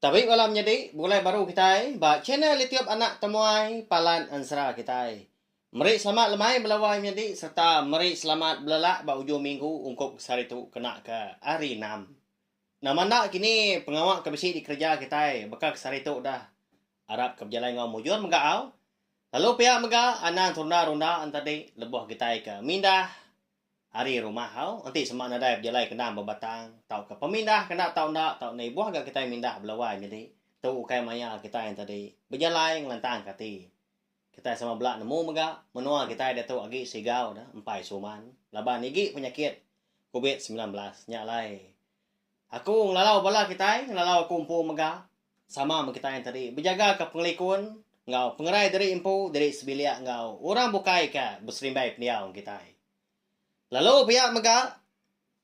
Tapi malam jadi mulai baru kita ba channel tiap anak temuai palan ansra kita. Meri selamat lemai belawai jadi serta meri selamat belelak ba ujung minggu ungkup sari tu kena ke hari 6. Nah mana kini pengawak kebisi di kerja kita bakal sari tu dah Arab ke berjalan ngau mujur megau. Lalu pihak mega anan ronda-ronda antadi lebuh kita ke mindah hari rumah hau nanti semak nadai berjalan kena berbatang tau ke pemindah kena tau ndak tau nei buah gak kita mindah belawai jadi tu ukai maya kita yang tadi berjalan ngelantang kati kita sama belak nemu mega menua kita ada tu agi sigau dah empai suman laban igi penyakit COVID-19 nyalai aku ngelalau bala kita ngelalau kumpu mega sama kita yang tadi berjaga ke pengelikun ngau pengerai dari impu dari sebilia ngau orang bukai ke berserimbai peniau kita. Lalu pihak mega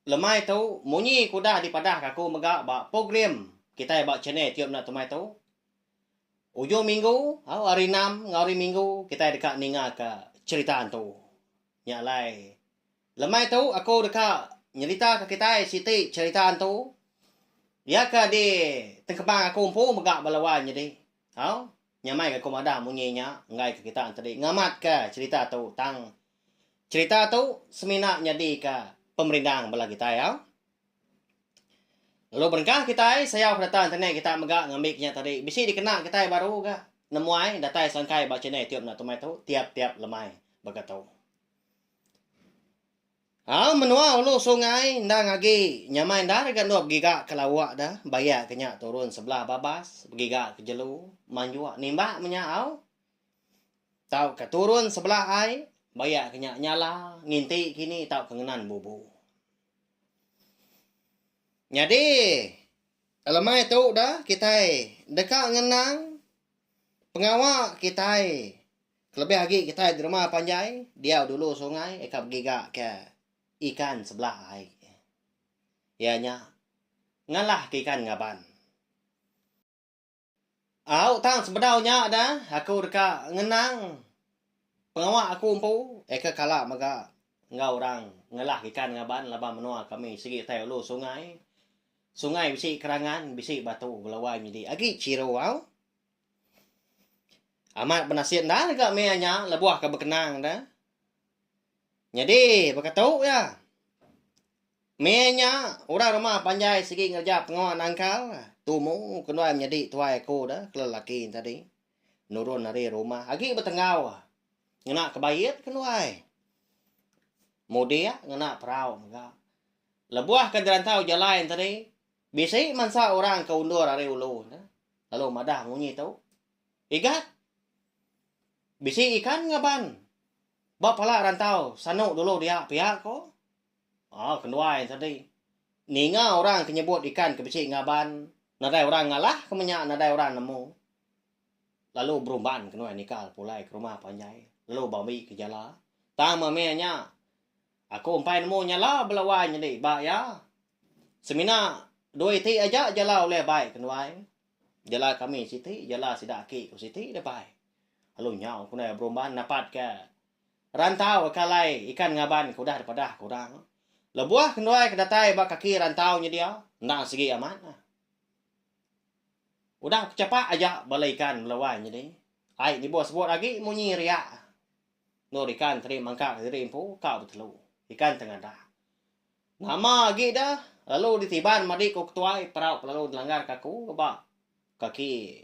lemai tu munyi kuda di padah kaku mega ba program kita ba channel tiap nak temai tu. Ujung minggu, hari 6 ngari minggu kita dekat ninga ke cerita tu. Nya lai. Lemai tu aku dekat nyerita ke kita siti cerita tu. Ya ke di tengkebang aku umpu mega balawan jadi. Hau, nyamai ke komada munyinya ngai ke kita tadi ngamat ke cerita tu tang cerita tu semina jadi ke pemerintah bala kita ya. Lalu berkah kita saya datang internet kita megak ngambil nya tadi. Bisi dikena kita baru ga nemuai data sangkai baca ni tiap nak tumai tu tiap-tiap lemai begitu. Menua ulu sungai nda ngagi nyamai nda dekat 2 giga kelawak dah bayar kenya turun sebelah babas giga ke jelu manjua nimba menyau. Tau ke turun sebelah ai bayak kenya nyala nginti kini tau kengenan bubu. Jadi alamai tu dah kita dekat ngenang pengawak kita lebih lagi kita di rumah panjai dia dulu sungai ekap giga ke ikan sebelah ai. Ianya ngalah ke ikan ngaban. Tang sebedaunya dah aku dekat ngenang pengawak aku umpu eka kala maga ngau orang ngalah ikan ngaban laba menua kami segi tai ulu sungai bisi kerangan bisi batu belawai jadi agi ciro amat benasian dah dekat meanya lebuah ke berkenang dah jadi berkatu ya meanya orang rumah panjai segi ngerja pengawak nangkal tumu kenua menjadi tuai aku dah kelelaki tadi nurun dari rumah agi bertengau ngena kebayit kenuai mudia ngena perau enggak lebuah ke derantau jalan tadi bisi mansa orang ke undur dari ulu lalu madah munyi tu igat bisi ikan ngaban bap pala rantau sanuk dulu dia pihak ko kenuai tadi ninga orang kenyebut ikan ke bisi ngaban nadai orang ngalah kemenya nadai orang nemu lalu berumban kenuai nikal pulai ke rumah panjai lalu bami ke jala tang mamenya aku umpai nemu nyala belawai jadi ba ya semina dua iti aja jala oleh baik kenuai jala kami siti jala sidaki ku siti de baik lalu nyau kunai berumban dapat ke rantau kalai ikan ngaban kudah daripada kurang lebuah kenuai kedatai ba kaki rantau nya dia ndak segi aman udah cepat aja balai ikan belawai jadi ai di bos sebut lagi munyi ria no ikan teri mangkak teri impu kau betelu ikan tengah dah nama lagi dah lalu ditiban madi ku ketuai perau lalu dilanggar kaku ba kaki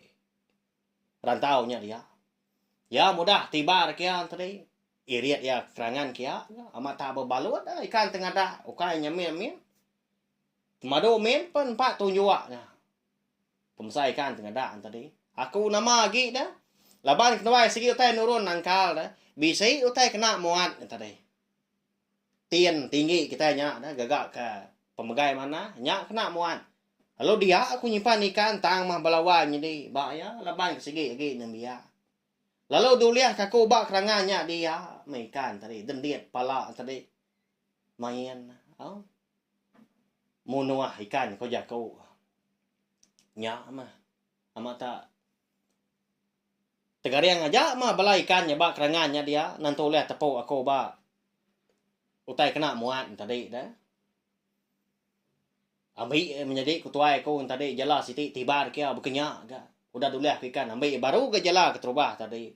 rantau nya dia ya mudah tiba kian tadi iriat ya kerangan kia amat tak berbalut ikan tengah dah ukai nyamin madu min pen pak tunjua nya pemsai ikan tengah dah tadi aku nama lagi dah laban ketuai segi utai nurun nangkal dah bisa utai kena muat tadi tien tinggi kita nya dah gagak ke pemegai mana nya kena muat lalu dia aku nyimpan ikan tang mah balawan jadi ba ya laban ke segi lagi nembia lalu duliah kaku ba kerangannya dia ikan tadi dendiet pala tadi main munuah ikan ko jago nya mah amata tegariang aja mah bala ikannya ba kerangannya dia nanti lihat tepuk aku ba utai kena muat tadi dah Ambil menjadi ketua ko tadi jala siti tibar kia berkenyak ga. Udah dulu ikan ambil baru ke jala ke terubah tadi.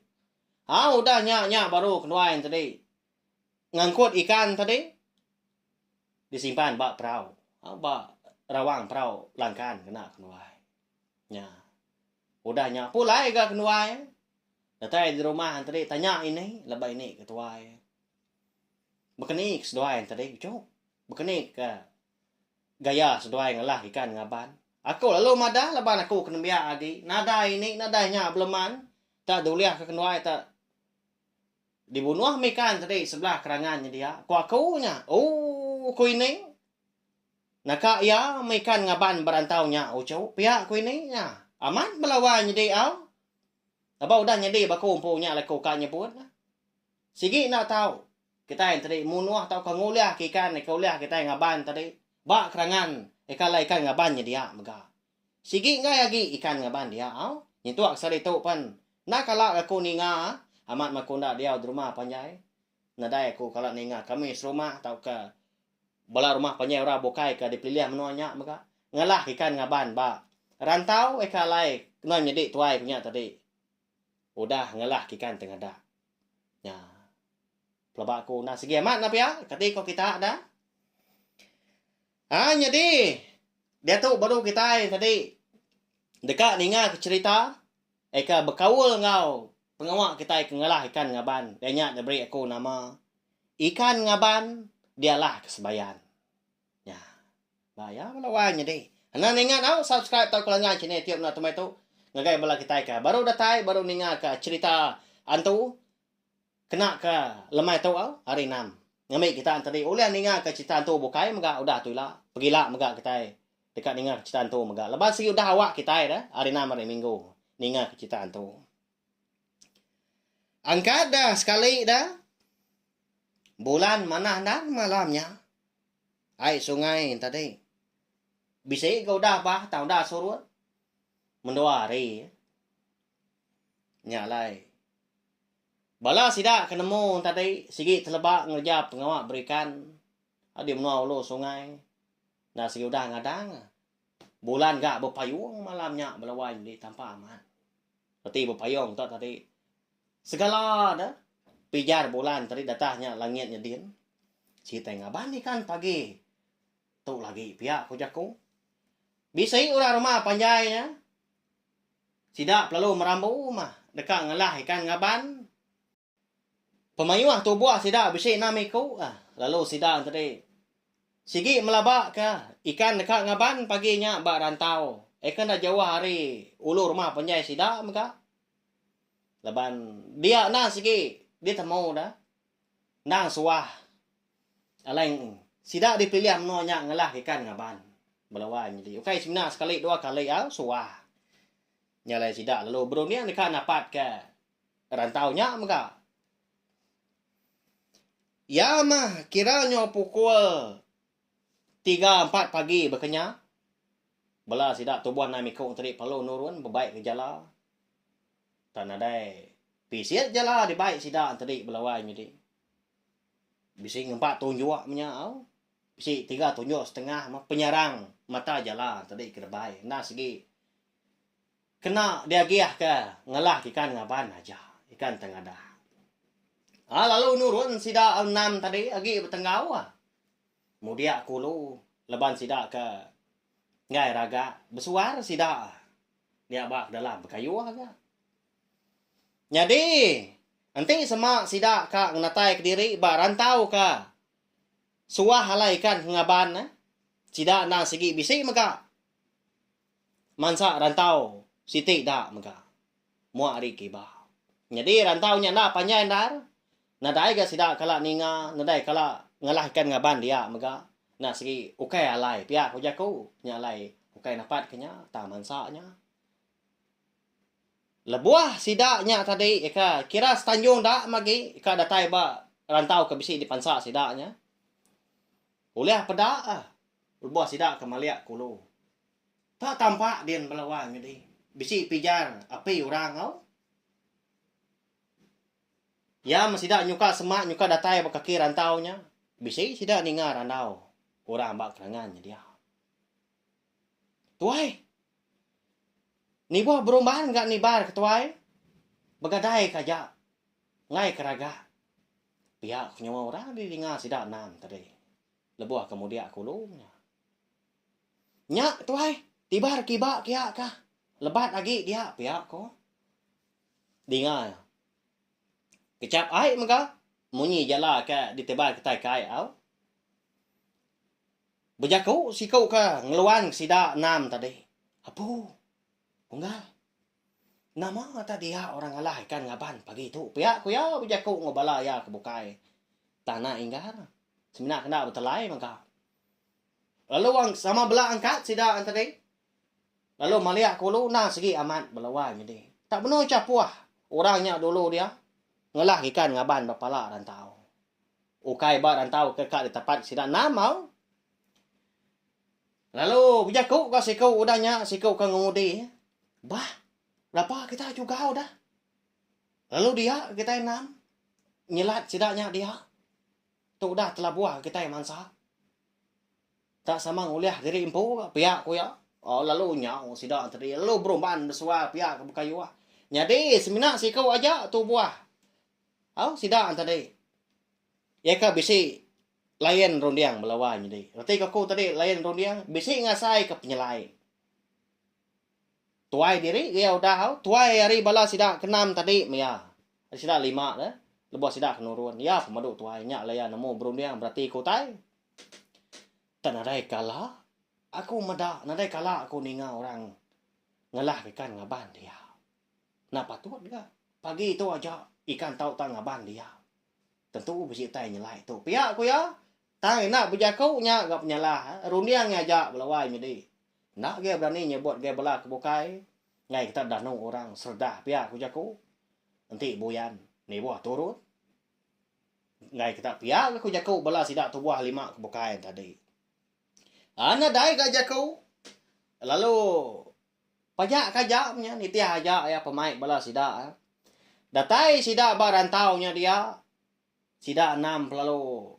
Udah nyak baru kenuain tadi. Ngangkut ikan tadi disimpan bak perahu. Bak rawang perahu langkan kena kenuai. Nya. Udah nyak pulai ga kenuai. Datang di rumah tadi tanya ini lebih ini ketuai. Bekenik sedoain tadi cok. Bekenik ke gaya sedoai ngalah ikan ngaban. Aku lalu madah leban aku kena biak lagi. Nada ini, nadanya beleman. Tak duliah ke kenuai tak. Dibunuh ikan tadi sebelah kerangannya dia. Akunya. Ku ini. Naka ya ikan ngaban berantaunya. Cok. Pihak ku ini. Ya. Aman melawan jadi au. Apa udah jadi baku umpunya laku kanya pun. Sige nak tahu. Kita yang tadi munuh atau kanguliah ikan kauliah kita yang ngaban tadi. Bak kerangan, ikan ngaban dia mega. Sige nga lagi ikan ngaban dia, Nito aksari to pan. Nakala ako ni nga, amat makunda dia di rumah panjay. Naday ako kala ni nga kami sa rumah tau ka bala rumah panjay ora bokay ka dipilih menuanya mega. Ngalah ikan ngaban ba. Rantau ikalay kuno nyedi tuai punya tadi. Udah ngalah ikan tengah dah. Ya. Pelabak ko na sige amat na pia, katiko kita dah. Jadi dia tu baru kita tadi dekat ninga cerita eka berkaul ngau pengawak kita kengalah ikan ngaban dia nyak dia beri aku nama ikan ngaban dialah kesebayan ya bayar lawan jadi ana ninga tau subscribe tau kelangan channel tiap na tumai tu ngagai bala kita ka baru datai baru ninga ka cerita antu kena ka lemai tu hari 6 ngambil kita tadi oleh ninga ke cerita tu bukai mega udah tu lah pergilah mega kita dekat ninga ke cerita tu mega lepas segi udah awak kita dah hari 6 hari minggu ninga ke cerita tu angkat dah sekali dah bulan mana dah malamnya ai sungai tadi bisa kau dah apa tahu dah surut mendua hari nyalai bala sida kenemu tadi sigi telebak ngejap pengawak berikan adi menua ulu sungai nah sigi udah ngadang bulan gak berpayung malamnya belawan di tanpa aman berarti berpayung tak tadi segala dah pijar bulan tadi datahnya langitnya din si tengah bani kan pagi tu lagi pihak kujaku bisa udah rumah panjainya sida lalu merambu mah dekat ngalah ikan ngaban pemayuah tu buah sida bisi namiku lalu sida tadi sigi melabak ke ikan dekat ngaban paginya bak rantau ikan dah jauh hari ulu rumah penjai sida maka leban dia na sigi dia temu dah nang suah alain sida dipilih menuanya ngalah ikan ngaban belawan jadi okay sebenarnya sekali dua kali suah nyalai sida lalu bro ni dekat dapat ke rantaunya maka ya mah kiranya pukul 3-4 pagi berkenya. Bala sidak tubuh na mikau tadi palu nurun berbaik ke jala. Tak nadai pisit jala di baik sidak tadi belawai jadi. Bisi 4 tunjuk punya au. Bisi 3 tunjuk setengah mah penyarang mata jala tadi ke baik. Nah segi kena dia giah ke ngalah ikan ngaban aja. Ikan tengah dah. Lalu nurun sida 6 tadi agi bertenggau Mudia kulu leban sida ke ngai raga bersuar sida dia bak dalam berkayu agak. Jadi nanti semak sida ka ngnatai ke diri ba rantau ka suah halai ikan ngaban sida na segi bisi maka mansa rantau siti dak maka mua ari kiba. Jadi rantaunya na panjang dar nadai ga sida kala ninga nadai kala ngalah ikan ngaban dia mega nah segi ukai alai pia ko jaku nya alai ukai napat kenya taman saknya lebuah sida nya tadi eka kira setanjung dak magi eka datai ba rantau ke bisi di pansa sida nya oleh peda lebuah sida ke malia kulo tak tampak dian belawan jadi bisi pijar api orang au ya masih dak nyuka semak nyuka datai bakaki rantaunya bisi sida ninga rantau orang bak kerangannya dia Tuai. Ni buah berumbahan gak ni bar ketuai. Begadai kaja. Ngai keraga. Pihak nyawa orang di dengar sidak nam tadi. Lebuah kemudian aku lumnya. Nyak tuai. Tibar kibak kia kah. Lebat lagi dia pihak ko. Dengar. Kecap ai maka. Munyi jala ke ditebar ketai kai au. Bejaku si kau ka ngeluan sidak nam tadi. Apu. Unggal. Nama tadi ya orang alah ikan ngaban pagi tu. Pihak ku ya bejaku ngobala ya kebukai. Tanah inggar. Semina kena betelai maka. Lalu wang sama belah angkat sidak tadi. Lalu maliak ku lu na segi amat belawai jadi. Tak benar capuah. Orangnya dulu dia. Ngelah ikan ngaban bapala rantau. Ukai ba rantau kekak di tempat sidak namau. Lalu bejaku ka si kau udahnya si kau ka ngumudi. Bah, berapa kita juga udah. Lalu dia kita enam. Nyelat sidaknya dia. Tu udah telah buah kita yang mansa. Tak sama nguliah diri impu pihak ku ya. Oh lalu nyau sidak tadi. Lalu berumban bersuah pihak ke kayu. Jadi semina si kau aja tu buah. Oh, sidak tadi. Ya ka bisi layan rondiang belawai jadi. Reti aku tadi layan rondiang bisi ngasai ke penyelai. Tuai diri dia udah tuai hari bala sidak kenam tadi maya. Sidak 5 dah. Lepas sidak kenurun. Ya pemadu tuai nya layan nemu rondiang berarti ku tai. Tanadai kala aku meda nadai kala aku ninga orang ngelah ikan ngaban dia. Nah patut enggak? Pagi itu aja ikan tahu tak ngaban dia. Tentu besi tai nyelai tu. Pihak aku ya. Tai nak berjakau nya gak penyalah. Rundiang aja belawai jadi. Nak dia berani nyebut dia bela kebukai. Ngai kita dah nung orang serdah pihak aku jaku. Nanti boyan. Ni buah turun. Ngai kita pihak aku jaku bela sidak tu buah 5 kebukai tadi. Ana dai gak jaku. Lalu pajak kajaknya nitia aja ya pemain bela sidak. Datai sidak barantaunya dia. Sidak 6 lalu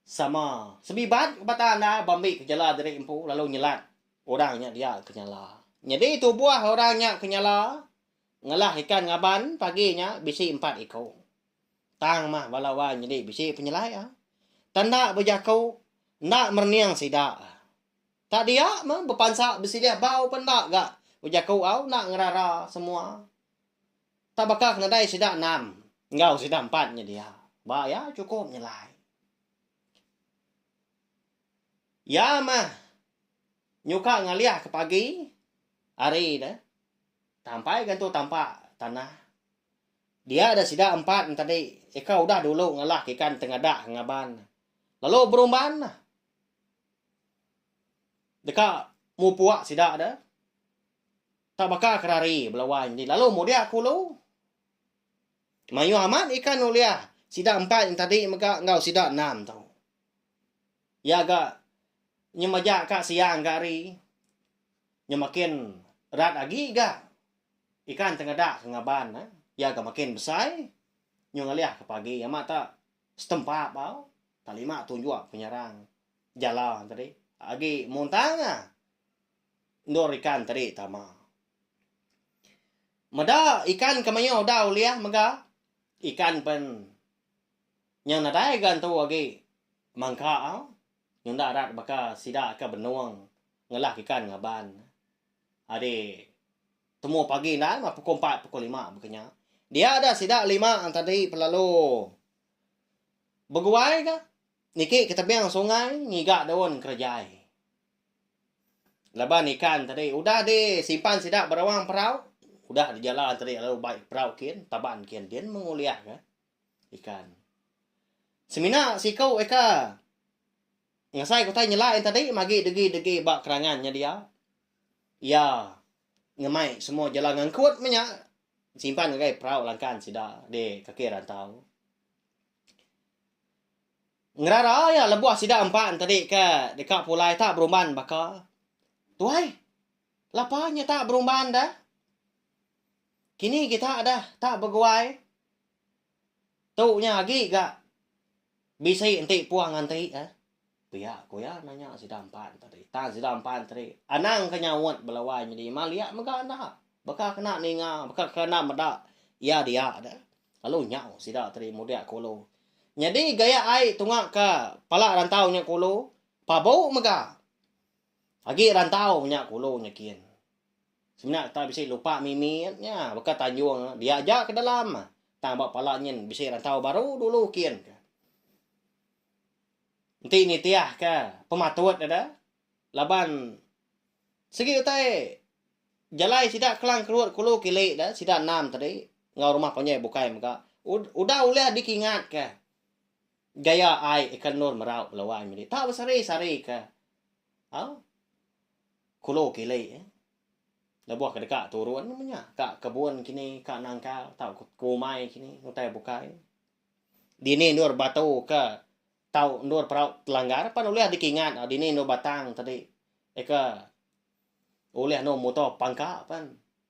sama sebibat batan dah bambi kejala dari impu lalu nyelat orangnya dia kenyala. Jadi itu buah orangnya kenyala. Ngelah ikan ngaban paginya bisi 4 ekor. Tang mah balawan jadi bisi penyelai ah. Tanda berjakau nak merniang sidak. Tak dia mah berpansak besi dia bau pendak gak berjakau au nak ngerara semua. Tak bakal nadai sidak 6. Ngau sidak 4-nya dia. Ba ya cukup nyelai. Ya mah. Nyuka ngaliah ke pagi. Hari dah. Tampai kan tu tampak tanah. Dia ada sidak 4 tadi. Eka udah dulu ngalah ikan tengadak ngaban. Lalu berumban. Dekat mu puak sidak dah. Tak bakal kerari belawan. Lalu mu dia aku lu. Mayu amat ikan uliah. Sidak 4 yang tadi maka ngau sidak 6 tau. Ya agak nyemajak kak siang kari. Nyemakin rat lagi gak. Ikan tengadak ngaban. Ya agak makin besar. Nyungaliah ke pagi. Ya mata setempat bau. Talima tunjuk penyerang. Jalan tadi. Agi muntang ah. Ndor ikan tadi tama. Mada ikan kamayo dah uliah maka. Ikan pen. Yang nadai gan tu agi. Mangka au. Yung darat baka sida ka benuang. Ngelah ikan ngaban. Adi. Temu pagi na. Pukul 4, pukul 5 bukannya. Dia ada sida 5 ang tadi pelalu. Beguai ka. Niki kita biang sungai. Ngiga daun kerjai. Laban ikan tadi. Udah di simpan sida berawang perahu. Udah di jalan tadi. Lalu baik perahu kian. Taban kian. Dia menguliah ka. Ikan. Semina si kau eka. Ngasai ko tay nyelain tadi. Magi degi bak kerangannya dia. Ya. Ngemai semua jalan kuat minyak. Simpan ke perahu langkan sida. Di kaki rantau. Ngerara ya lebuah sida 4 tadi ke. Dekat pulai tak berumban baka. Tuai. Lapanya tak berumban dah. Kini kita ada tak berguai. Tu nya lagi gak. Bisa nanti puang nanti. Pihak ko ya nanya si dampan tadi. Tang si dampan tadi. Anang kenyawat belawai jadi malia mega na. Baka kena ninga, baka kena meda. Ya dia ada. Lalu nyau si dak tadi mudia kulo. Jadi gaya ai tungak ka pala rantau nya kulo. Pabau mega. Agi rantau nya kulo nya kian. Sebenarnya tak bisa lupa miminya. Baka tanjuang dia aja ke dalam. Tang bak pala nyen bisa rantau baru dulu kian. Nanti ni tiah ka pematut ada laban segi utai jalai sida kelang keluar kulo kile da sida nam tadi ngau rumah panyai bukai maka udah ulah dikingat ka gaya ai ikan nur merau lawai mi ta besari sari ka au kulo kile labuh ka dekat turun namanya ka kebun kini ka nangka tau kumai kini utai bukai dini nur batu ka tau nur perau telanggar pan oleh dikingat dini no batang tadi eka oleh no motor pangka pan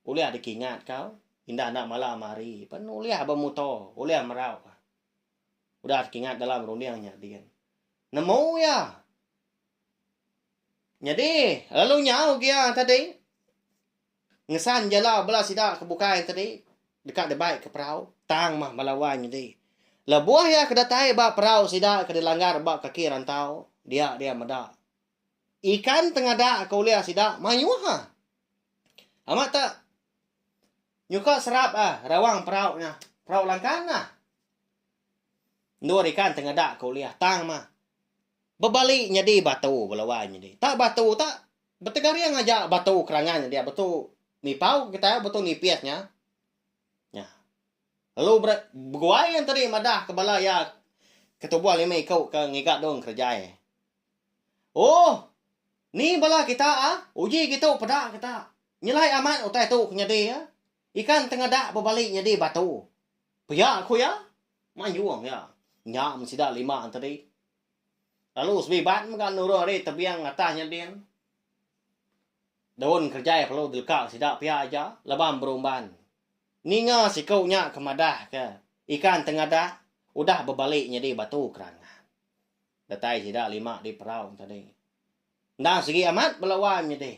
oleh dikingat kau indah nak malam mari pan oleh ba motor oleh merau udah dikingat dalam runiangnya dia nemu ya jadi lalu nyau kia tadi ngesan jala belah sida kebukai tadi dekat debai ke perau tang mah malawan jadi Lebuah ya kedatai ba perau sida kedilanggar ba kaki rantau dia meda. Ikan tengada kau lihat sida mayu ha. Amat tak nyuka serap rawang perau nya. Perau langkan nah. Nur ikan tengada kau lihat tang mah. Bebalik di batu belawan di. Tak batu tak betegari yang ngajak batu kerangan dia batu nipau kita batu nipiasnya. Lalu berguai yang tadi madah kebala ya ketubuh lima kau ke ngigat dong kerja Oh, ni bala kita uji kita pada kita. Nyelai amat utai tu nyadi ya. Ikan tengah dak berbalik nyadi batu. Pia aku ya. Mayuang ya. Nya mesti dak lima tadi. Lalu sebibat makan nurul ari tebiang atas nyadi. Daun kerja perlu dilkak sidak pia aja lebam berumban. Ninga si kau nya kemadah ke ikan tengah dah udah berbalik jadi batu kerangan. Datai tidak lima di perau tadi. Nah segi amat belawan jadi.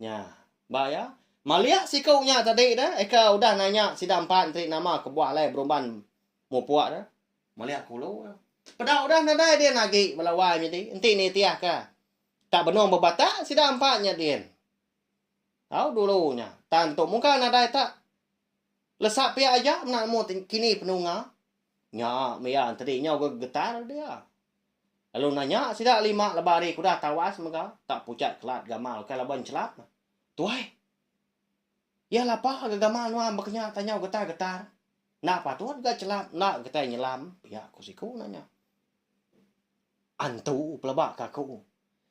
Nya, baya. Malia si kau nya tadi dah. Eka udah nanya si dampan tadi nama kebuah lai berumban mau puak dah. Malia kulo. Pada udah nadai dia lagi belawan jadi. Enti ni tiah ka. Tak benong berbatak si dampaknya dia. Tahu dulunya. Tantu muka nadai tak. Lesak pihak aja nak mau kini penunga. Nya, mea tadi nya getar dia. Lalu nanya sida lima lebari kuda tawas mega tak pucat kelat gamal kai laban celap. Tuai. Ya lapah aga gamal nu ambeknya tanya getar-getar. Nak patut ga celap, nak getai nyelam. Ya aku siku nanya. Antu pelebak kaku.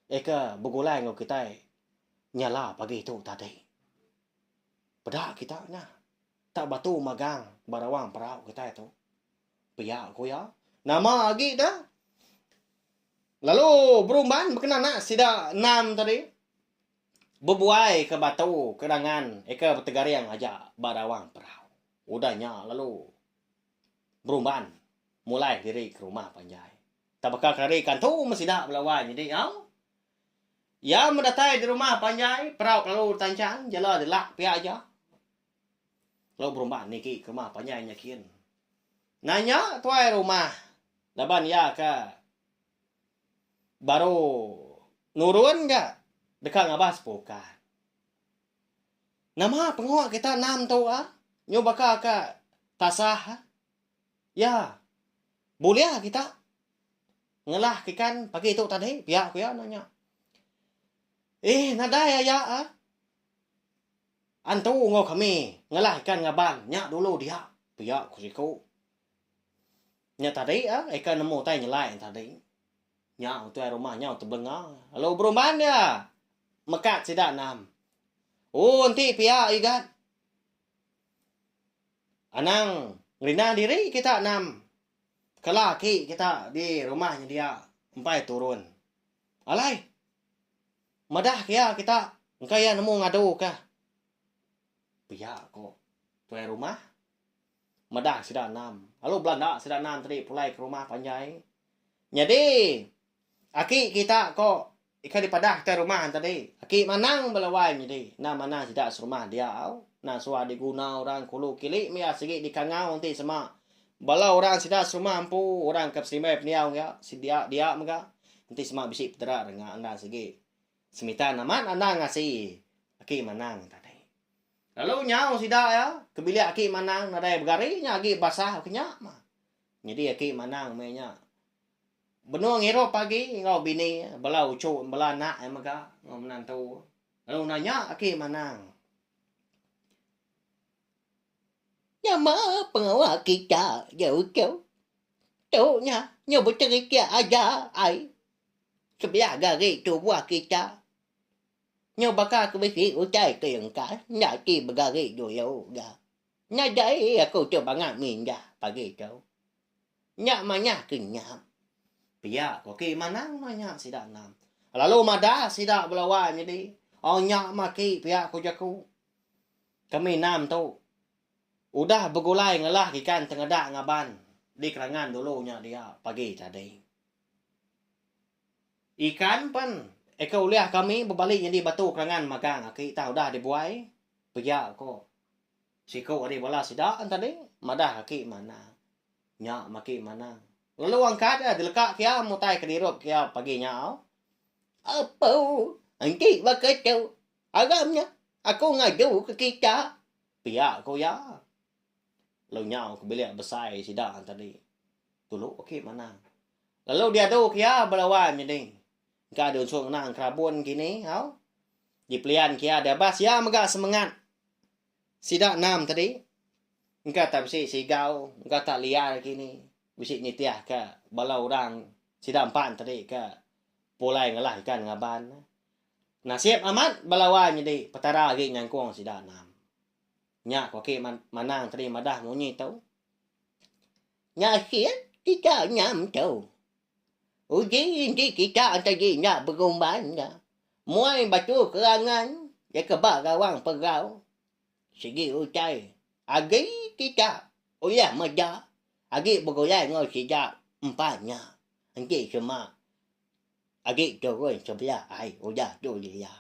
Eka begulai ngau kita nyala pagi tu tadi. Pedak kita nya. Tak batu magang barawang perau kita itu. Pia aku ya. Nama lagi dah. Lalu berumban berkenan nak sida enam tadi. Berbuai ke batu kedangan eka bertegari yang aja barawang perau. Udahnya lalu berumban mulai diri ke rumah panjai. Tak bakal karikan tu masih dah belawan jadi ya mendatai di rumah panjai perau lalu tancang jala delak pia aja. Lalu berumah niki ke rumah panjang nyakin. Nanya tuai rumah. Laban ya ka. Baru nurun ga. Dekat ngabas pokan. Nama penguak kita 6 tu Nyoba ka tasah Ya. Boleh kita. Ngelah kikan pagi itu tadi. Pihak ku ya nanya. Nadai ya Antu ngau kami ngelahkan ngaban nya dulu dia. Pihak ku siku. Nya tadi ikan nemu tai nyelai tadi. Nya tu rumahnya tu benga. Lalu berumban dia. Mekat sida 6. Oh nanti pihak igat. Anang ngerina diri kita 6. Kelaki kita di rumahnya dia. Empai turun. Alai. Madah kia kita. Engkau ya nemu ngadu kah? Pihak kok. Tuai rumah. Madah sida 6. Lalu Belanda sida 6 tadi pulai ke rumah panjai. Jadi. Aki kita ko ikan di padah te rumah tadi. Aki manang belawai jadi. Na manang tidak serumah dia au. Na suah diguna orang kulu kili mia sigi di kangau nanti sama. Balau orang tidak serumah ampu orang kap simai peniau ya. Si dia mega. Nanti sama bisi petera dengan anda sigi. Semita naman anda ngasih. Aki manang tadi. Lalu nyau sida ya. Kebili aki manang nadai begari nya aki basah kenyak mah. Jadi aki manang mainnya. Benua ngiro pagi ngau bini belau cu bela nak maga ngau menantu. Lalu nanya aki manang. Nhà má pengawa kita jauh jauh. Tuh nya nyoba cari kia aja ai. Sebelah gari tu buah kita. Nyoba ka ke bisi ucai ke yang ka. Nya ki begari do yau ga. Nya dai aku coba ngamin ga pagi tu. Nya manya kenyam. Pia ko ki manang nanya sida nam. Lalu mada sida belawan jadi. Oh nyak maki pia ko jaku. Kami nam tu. Udah begulai ngelah ikan tengadak ngaban. Di kerangan dulunya dia pagi tadi. Ikan pun eka uliah kami berbalik jadi batu kerangan magang. Kita udah dibuai. Pia ko. Siko ada bola sida tadi. Madah kaki mana. Nyak maki mana. Lalu angkat ya dilekak kia mutai ke dirup kia pagi nyau. Apa? Anti bakal tahu. Agamnya aku ngaju ke kita. Pia ko ya. Lalu nyau ke bilik besar sida tadi. Tulu okey mana. Lalu dia tu kia belawan jadi. Ka ada unsur nang kerabun gini, hau. Di pelian kia ada bas ya megak semangat. Sida nam tadi. Engkau tak bisi sigau, engkau tak liar gini. Bisi nitiah ke balau orang sida empan tadi ke pulai ngalah ikan ngaban. Nasib amat balawan jadi petara lagi nyangkung sida nam. Nyak ko ki manang tadi madah munyi tau. Nhà siết kita nyam tahu. Uji ini kita tadi nak bergumban dah. Muai batu kerangan, ya kebak gawang pegau. Segi ucai. Agi kita, oh ya maja. Agi bergulai ngau sejak empatnya. Nanti semua. Agi turun sebelah ai, udah tu dia.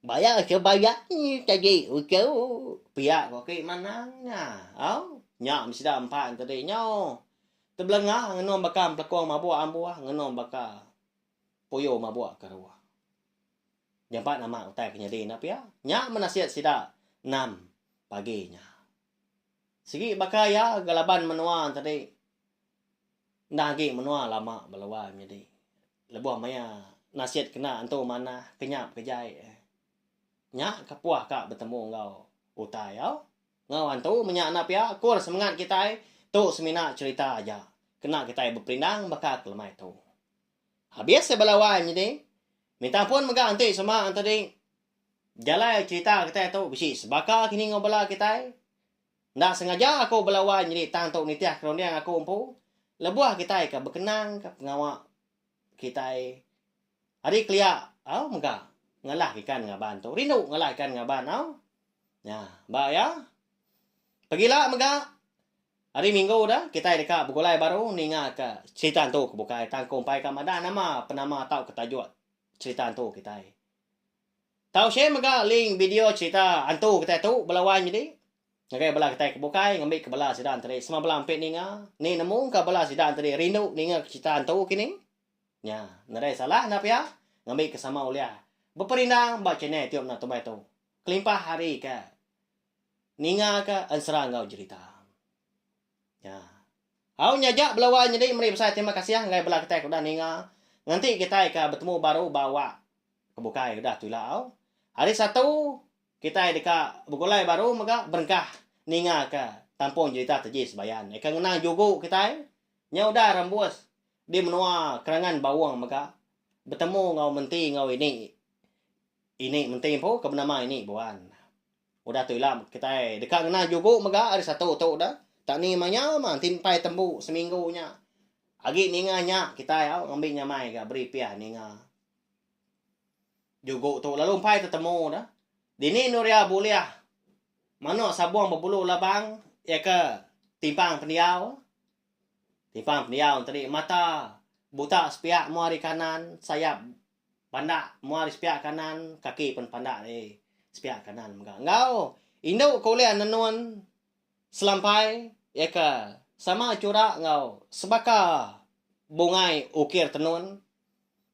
Bayar sebayar ni tadi ucau. Pihak ko ki manangnya. Au, nyak mesti dah empat tadi nyo. Teblengah ngenom bakam pelakong mabuk ambuah, ngenom baka poyo mabuk karua. Jampat nama utai kenyadi na pia. Nyak menasihat sida 6 paginya. Segi bakaya galaban menua tadi. Nagi menua lama belawan jadi. Lebuh maya nasihat kena antu mana kenyap kejai. Nyak kapuah kak bertemu ngau utai au. Ngau antu menyak na pia kur semangat kita tu semina cerita aja. Kena kita berperindang bakal kelemai tu. Habis sebelawan jadi. Minta pun mega anti sama antadi. Jalai cerita kita tu bisi sebaka kini ngobala kita. Ndak sengaja aku belawan jadi tang tu nitiah keroniang aku umpu. Lebuah kita ke berkenang ke pengawak kita. Hari kelia au mega ngalah ikan ngaban tu. Rindu ngalah ikan ngaban au. Ya, ba ya. Pergilah mega. Hari Minggu dah kita dekat Bugulai baru ninga ke cerita tu ke bukai tangkung pai ka madan nama penama tahu ketajuk cerita tu kita. Tahu saya mega link video cerita antu kita tu belawan jadi. Ngagai bela kita ke bukai ngambil ke bela sidan tadi. Semua bela ampit ninga. Ni nemu ke bela sidan tadi rindu ninga cerita antu kini. Ya, narai salah napa ya? Ngambil ke sama ulia. Berperindang baca channel tiup na tumbai tu. Kelimpah hari ke. Ninga ke ansra ngau cerita. Ya. Au nyajak belawan jadi mari besar terima kasih ya ngai bela kita udah ninga. Nanti kita akan bertemu baru bawa ke bukai udah tulah au. Hari satu kita dekat Bugulai baru maka berkah ninga ke tampung cerita terjadi sebayan. Akan ngenang jugu kita nya udah rambus di menua kerangan bawang maka bertemu ngau menti ngau ini menti po ke nama ini buan. Udah tulah kita dekat ngenang jugu maka hari satu tu udah tak ni manya mah timpai tembu seminggunya. Agi ninganya kita ya ngambil nyamai ke beri piah ninga. Jugo tu lalu pai tetemu dah. Dini Nuria Buliah. Mano sabuang berbulu labang ya ke timpang peniau. Timpang peniau tadi mata buta sepiak muari kanan, sayap pandak muari sepiak kanan, kaki pun pandak sepiak kanan. Ngau, induk ko ulian nanuan selampai, ya ka sama cura ngau sebaka bungai ukir tenun,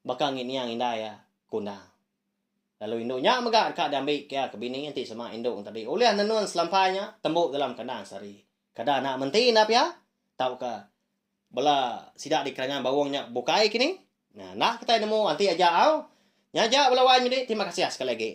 baka ngin yang indah ya kuna. Lalu induknya megak dekat diambil kaya kebini nanti sama induk tadi. Ulian nanuan selampainya tembuk dalam kandang sari. Kada nak menti nap ya? Tahu ka? Bala sidak di kerangan bawangnya bukai kini. Nah, nak kita nemu nanti aja au. Nyaja bala wan ini terima kasih sekali lagi.